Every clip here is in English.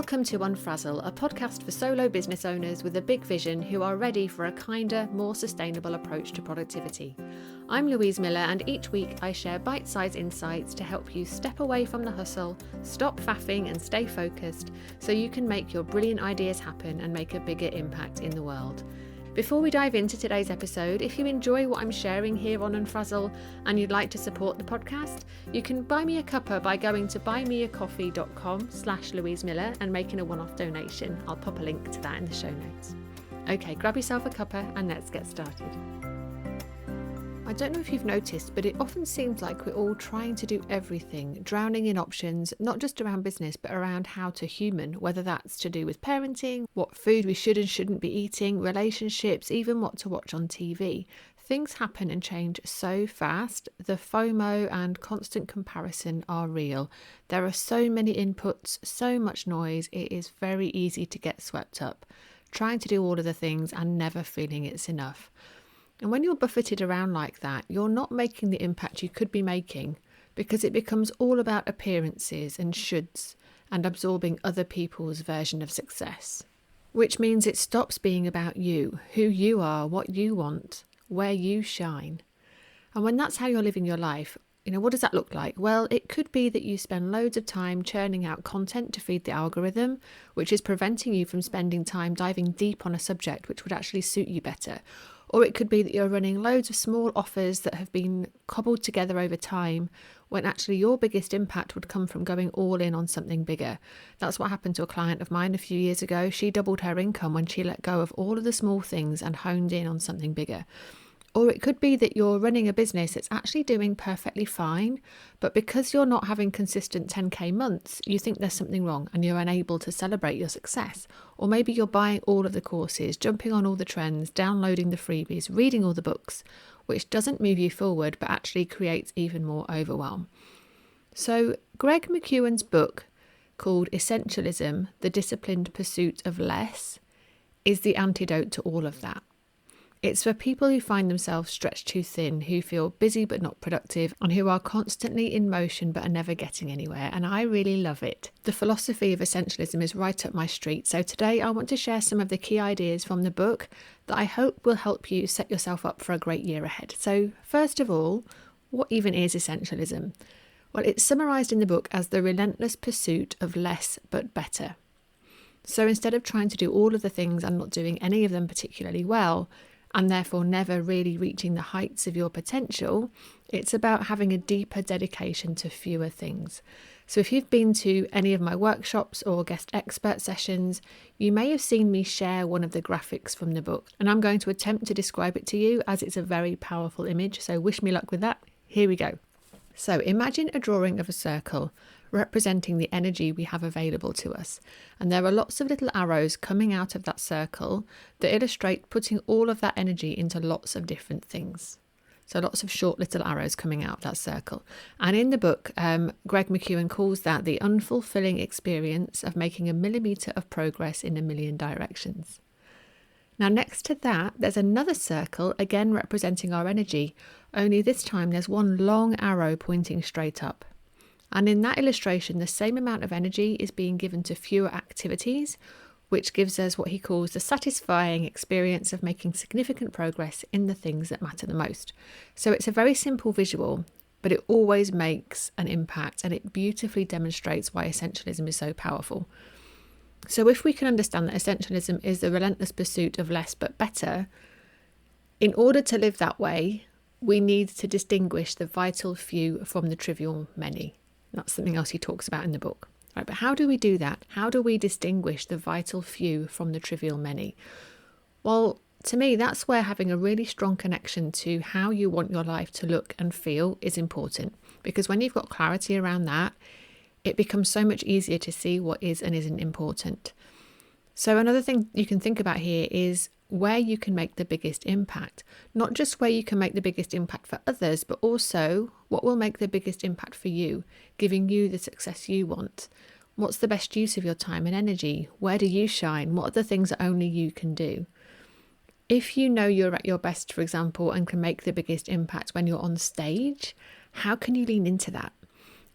Welcome to Unfrazzle, a podcast for solo business owners with a big vision who are ready for a kinder, more sustainable approach to productivity. I'm Louise Miller, and each week I share bite-sized insights to help you step away from the hustle, stop faffing and stay focused so you can make your brilliant ideas happen and make a bigger impact in the world. Before we dive into today's episode, if you enjoy what I'm sharing here on Unfrazzle and you'd like to support the podcast, you can buy me a cuppa by going to buymeacoffee.com/Louise Miller and making a one-off donation. I'll pop a link to that in the show notes. Okay, grab yourself a cuppa and let's get started. I don't know if you've noticed, but it often seems like we're all trying to do everything, drowning in options, not just around business, but around how to human, whether that's to do with parenting, what food we should and shouldn't be eating, relationships, even what to watch on TV. Things happen and change so fast. The FOMO and constant comparison are real. There are so many inputs, so much noise. It is very easy to get swept up, trying to do all of the things and never feeling it's enough. And when you're buffeted around like that, you're not making the impact you could be making because it becomes all about appearances and shoulds and absorbing other people's version of success. Which means it stops being about you, who you are, what you want, where you shine. And when that's how you're living your life, what does that look like? Well, it could be that you spend loads of time churning out content to feed the algorithm, which is preventing you from spending time diving deep on a subject which would actually suit you better. Or it could be that you're running loads of small offers that have been cobbled together over time when actually your biggest impact would come from going all in on something bigger. That's what happened to a client of mine a few years ago. She doubled her income when she let go of all of the small things and honed in on something bigger. Or it could be that you're running a business that's actually doing perfectly fine, but because you're not having consistent 10k months, you think there's something wrong and you're unable to celebrate your success. Or maybe you're buying all of the courses, jumping on all the trends, downloading the freebies, reading all the books, which doesn't move you forward, but actually creates even more overwhelm. So Greg McKeown's book called Essentialism, The Disciplined Pursuit of Less, is the antidote to all of that. It's for people who find themselves stretched too thin, who feel busy but not productive, and who are constantly in motion but are never getting anywhere, and I really love it. The philosophy of essentialism is right up my street, so today I want to share some of the key ideas from the book that I hope will help you set yourself up for a great year ahead. So first of all, what even is essentialism? Well, it's summarised in the book as the relentless pursuit of less but better. So instead of trying to do all of the things and not doing any of them particularly well, and therefore never really reaching the heights of your potential, it's about having a deeper dedication to fewer things. So if you've been to any of my workshops or guest expert sessions, you may have seen me share one of the graphics from the book, and I'm going to attempt to describe it to you as it's a very powerful image, so wish me luck with that. Here we go. So imagine a drawing of a circle representing the energy we have available to us. And there are lots of little arrows coming out of that circle that illustrate putting all of that energy into lots of different things. So lots of short little arrows coming out of that circle. And in the book, Greg McKeown calls that the unfulfilling experience of making a millimetre of progress in a million directions. Now next to that, there's another circle, again representing our energy, only this time there's one long arrow pointing straight up. And in that illustration, the same amount of energy is being given to fewer activities, which gives us what he calls the satisfying experience of making significant progress in the things that matter the most. So it's a very simple visual, but it always makes an impact, and it beautifully demonstrates why essentialism is so powerful. So if we can understand that essentialism is the relentless pursuit of less but better, in order to live that way, we need to distinguish the vital few from the trivial many. That's something else he talks about in the book. Right, but how do we do that? How do we distinguish the vital few from the trivial many? Well, to me, that's where having a really strong connection to how you want your life to look and feel is important. Because when you've got clarity around that, it becomes so much easier to see what is and isn't important. So another thing you can think about here is where you can make the biggest impact. Not just where you can make the biggest impact for others, but also what will make the biggest impact for you, giving you the success you want. What's the best use of your time and energy? Where do you shine? What are the things that only you can do? If you know you're at your best, for example, and can make the biggest impact when you're on stage, how can you lean into that?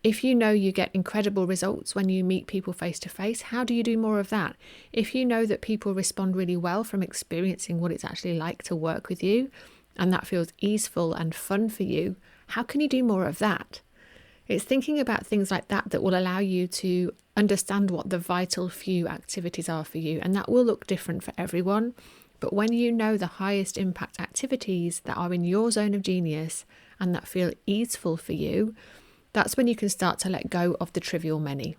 If you know you get incredible results when you meet people face to face, how do you do more of that? If you know that people respond really well from experiencing what it's actually like to work with you, and that feels easeful and fun for you, how can you do more of that? It's thinking about things like that that will allow you to understand what the vital few activities are for you, and that will look different for everyone. But when you know the highest impact activities that are in your zone of genius and that feel easeful for you, that's when you can start to let go of the trivial many.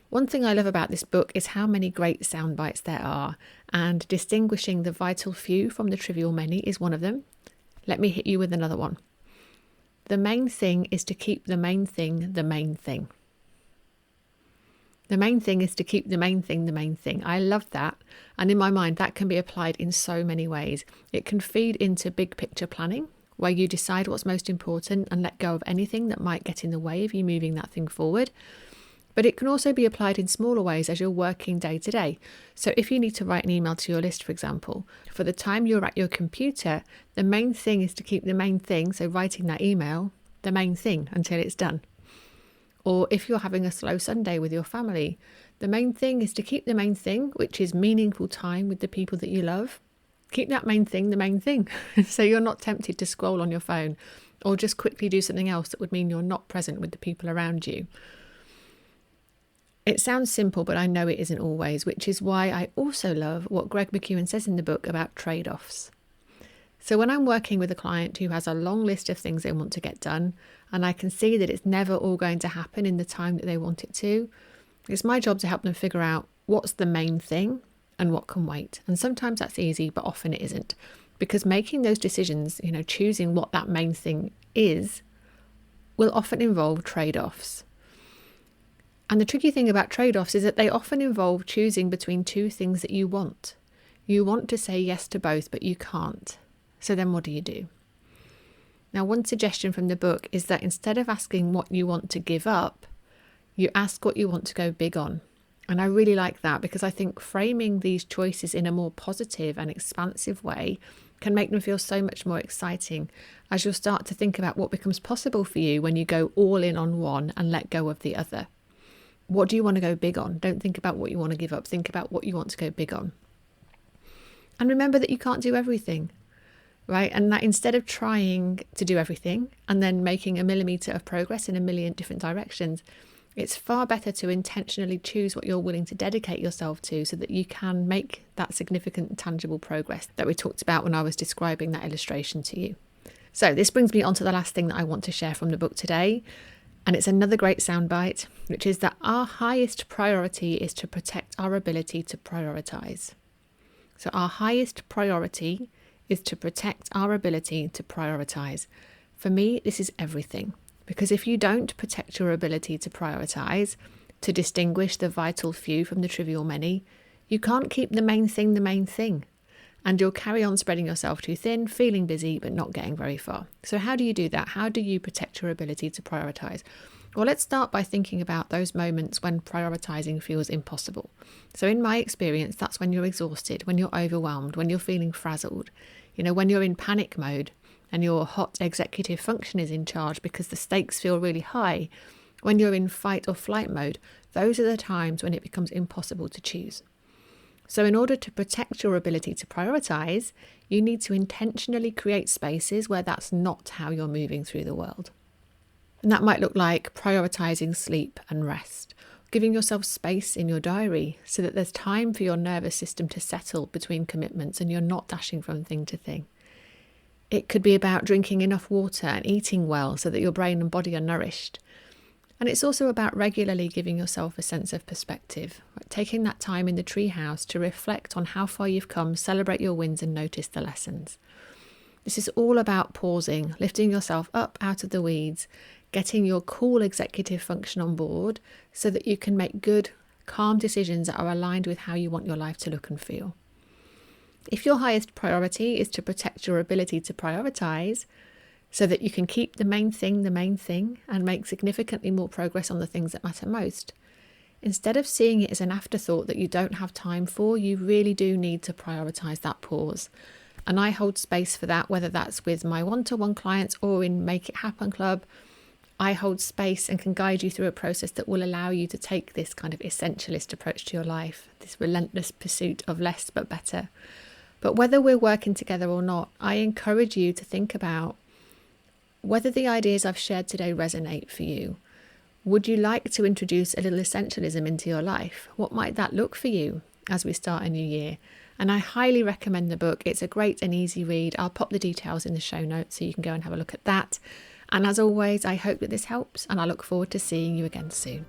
One thing I love about this book is how many great sound bites there are, and distinguishing the vital few from the trivial many is one of them. Let me hit you with another one. The main thing is to keep the main thing the main thing. The main thing is to keep the main thing the main thing. I love that. And in my mind, that can be applied in so many ways. It can feed into big picture planning, where you decide what's most important and let go of anything that might get in the way of you moving that thing forward. But it can also be applied in smaller ways as you're working day to day. So if you need to write an email to your list, for example, for the time you're at your computer, the main thing is to keep the main thing, so writing that email, the main thing until it's done. Or if you're having a slow Sunday with your family, the main thing is to keep the main thing, which is meaningful time with the people that you love. Keep that main thing the main thing, so you're not tempted to scroll on your phone or just quickly do something else that would mean you're not present with the people around you. It sounds simple, but I know it isn't always, which is why I also love what Greg McKeown says in the book about trade-offs. So when I'm working with a client who has a long list of things they want to get done, and I can see that it's never all going to happen in the time that they want it to, it's my job to help them figure out what's the main thing and what can wait. And sometimes that's easy, but often it isn't. Because making those decisions, choosing what that main thing is, will often involve trade-offs. And the tricky thing about trade-offs is that they often involve choosing between two things that you want. You want to say yes to both, but you can't. So then what do you do? Now, one suggestion from the book is that instead of asking what you want to give up, you ask what you want to go big on. And I really like that, because I think framing these choices in a more positive and expansive way can make them feel so much more exciting, as you'll start to think about what becomes possible for you when you go all in on one and let go of the other. What do you want to go big on? Don't think about what you want to give up. Think about what you want to go big on. And remember that you can't do everything, right? And that instead of trying to do everything and then making a millimetre of progress in a million different directions, it's far better to intentionally choose what you're willing to dedicate yourself to, so that you can make that significant tangible progress that we talked about when I was describing that illustration to you. So this brings me on to the last thing that I want to share from the book today. And it's another great soundbite, which is that our highest priority is to protect our ability to prioritise. So our highest priority is to protect our ability to prioritise. For me, this is everything. Because if you don't protect your ability to prioritise, to distinguish the vital few from the trivial many, you can't keep the main thing the main thing. And you'll carry on spreading yourself too thin, feeling busy, but not getting very far. So how do you do that? How do you protect your ability to prioritise? Well, let's start by thinking about those moments when prioritising feels impossible. So in my experience, that's when you're exhausted, when you're overwhelmed, when you're feeling frazzled, when you're in panic mode, and your hot executive function is in charge because the stakes feel really high. When you're in fight or flight mode, those are the times when it becomes impossible to choose. So in order to protect your ability to prioritise, you need to intentionally create spaces where that's not how you're moving through the world. And that might look like prioritising sleep and rest, giving yourself space in your diary so that there's time for your nervous system to settle between commitments and you're not dashing from thing to thing. It could be about drinking enough water and eating well so that your brain and body are nourished. And it's also about regularly giving yourself a sense of perspective, like taking that time in the treehouse to reflect on how far you've come, celebrate your wins and notice the lessons. This is all about pausing, lifting yourself up out of the weeds, getting your cool executive function on board so that you can make good, calm decisions that are aligned with how you want your life to look and feel. If your highest priority is to protect your ability to prioritise so that you can keep the main thing and make significantly more progress on the things that matter most, instead of seeing it as an afterthought that you don't have time for, you really do need to prioritise that pause. And I hold space for that, whether that's with my one-to-one clients or in Make It Happen Club. I hold space and can guide you through a process that will allow you to take this kind of essentialist approach to your life, this relentless pursuit of less but better. But whether we're working together or not, I encourage you to think about whether the ideas I've shared today resonate for you. Would you like to introduce a little essentialism into your life? What might that look for you as we start a new year? And I highly recommend the book. It's a great and easy read. I'll pop the details in the show notes so you can go and have a look at that. And as always, I hope that this helps, and I look forward to seeing you again soon.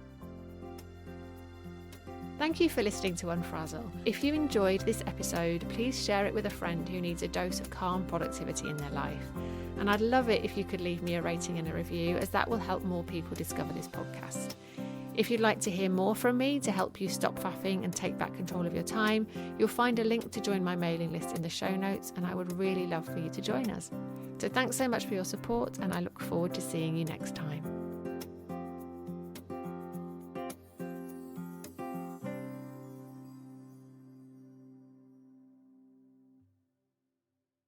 Thank you for listening to Unfrazzle. If you enjoyed this episode, please share it with a friend who needs a dose of calm productivity in their life. And I'd love it if you could leave me a rating and a review, as that will help more people discover this podcast. If you'd like to hear more from me to help you stop faffing and take back control of your time, you'll find a link to join my mailing list in the show notes, and I would really love for you to join us. So thanks so much for your support, and I look forward to seeing you next time.